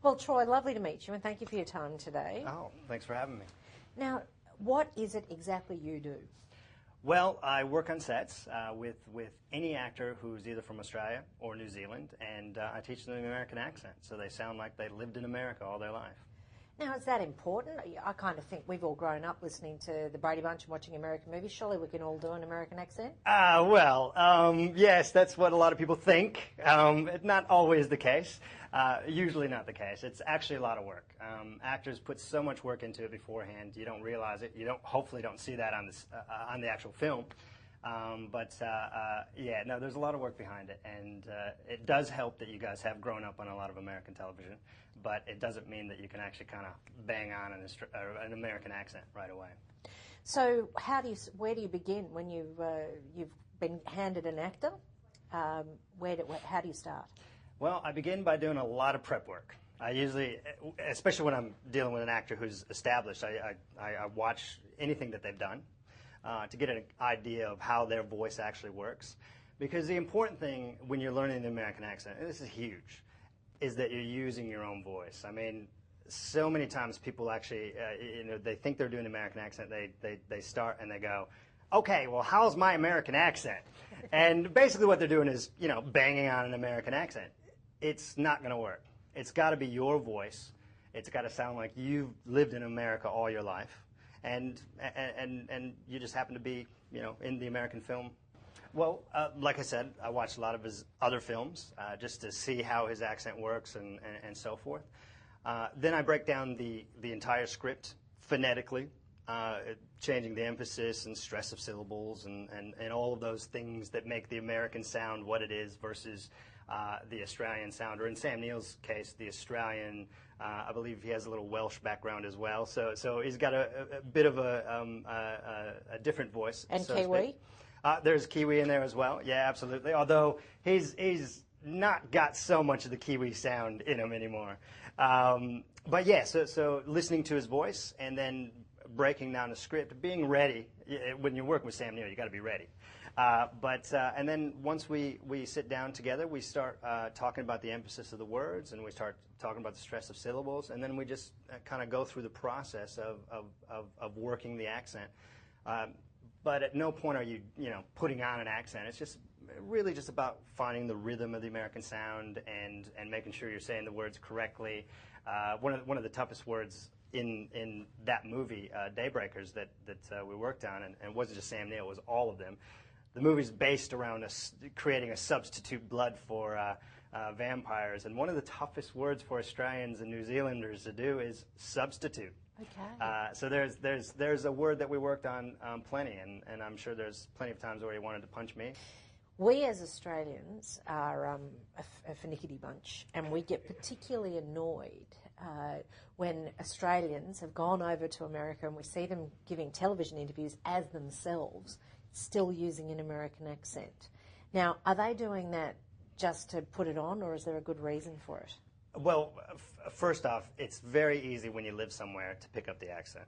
Well, Troy, lovely to meet you, and thank you for your time today. Oh, thanks for having me. Now, what is it exactly you do? Well, I work on sets with any actor who's either from Australia or New Zealand, and I teach them the American accent, so they sound like they lived in America all their life. Now, is that important? I kind of think we've all grown up listening to the Brady Bunch and watching American movies. Surely we can all do an American accent? Yes, that's what a lot of people think. It's not always the case. Usually not the case. It's actually a lot of work. Actors put so much work into it beforehand. You don't realize it. You hopefully don't see that on the actual film. Yeah, no, there's a lot of work behind it, and it does help that you guys have grown up on a lot of American television, but it doesn't mean that you can actually kind of bang on an American accent right away. So, where do you begin when you've been handed an actor? How do you start? Well, I begin by doing a lot of prep work. I usually, especially when I'm dealing with an actor who's established, I watch anything that they've done. To get an idea of how their voice actually works. Because the important thing when you're learning the American accent, and this is huge, is that you're using your own voice. I mean, so many times people actually, they think they're doing the American accent, they start and they go, okay, well, how's my American accent? And basically what they're doing is, banging on an American accent. It's not going to work. It's got to be your voice. It's got to sound like you've lived in America all your life. And you just happen to be, in the American film. Well, like I said, I watched a lot of his other films just to see how his accent works and so forth. Then I break down the entire script phonetically, changing the emphasis and stress of syllables and all of those things that make the American sound what it is versus the Australian sound, or in Sam Neill's case, the Australian. I believe he has a little Welsh background as well, so he's got a bit of a different voice. And so Kiwi? There's Kiwi in there as well. Yeah, absolutely. Although he's not got so much of the Kiwi sound in him anymore. But yeah, so listening to his voice and then breaking down the script, being ready. When you're working with Sam Neill, you got to be ready. And then once we sit down together, we start talking about the emphasis of the words, and we start talking about the stress of syllables, and then we just kind of go through the process of working the accent. But at no point are you putting on an accent. It's just really just about finding the rhythm of the American sound and making sure you're saying the words correctly. One of the toughest words in that movie, Daybreakers, that we worked on, and it wasn't just Sam Neill, it was all of them. The movie's based around creating a substitute blood for vampires, and one of the toughest words for Australians and New Zealanders to do is substitute. Okay. So there's a word that we worked on plenty, and I'm sure there's plenty of times where he wanted to punch me. We as Australians are a finicky bunch, and we get particularly annoyed when Australians have gone over to America and we see them giving television interviews as themselves, still using an American accent. Now, are they doing that just to put it on, or is there a good reason for it? Well, first off, it's very easy when you live somewhere to pick up the accent.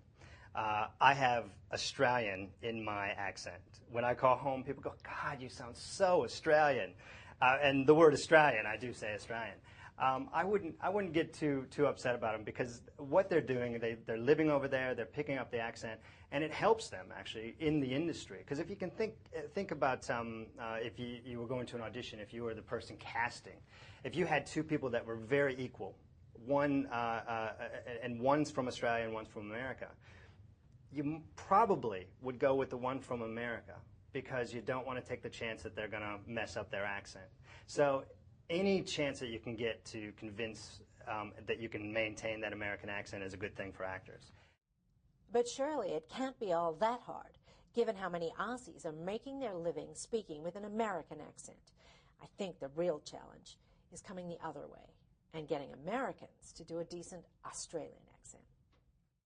I have Australian in my accent. When I call home, people go, God, you sound so Australian. And the word Australian, I do say Australian. I wouldn't get too upset about them, because what they're doing, they're living over there, they're picking up the accent, and it helps them actually in the industry. Because if you can think about if you were going to an audition, if you were the person casting, if you had two people that were very equal, and one's from Australia and one's from America, you probably would go with the one from America, because you don't want to take the chance that they're going to mess up their accent. So any chance that you can get to convince that you can maintain that American accent is a good thing for actors. But surely it can't be all that hard, given how many Aussies are making their living speaking with an American accent. I think the real challenge is coming the other way and getting Americans to do a decent Australian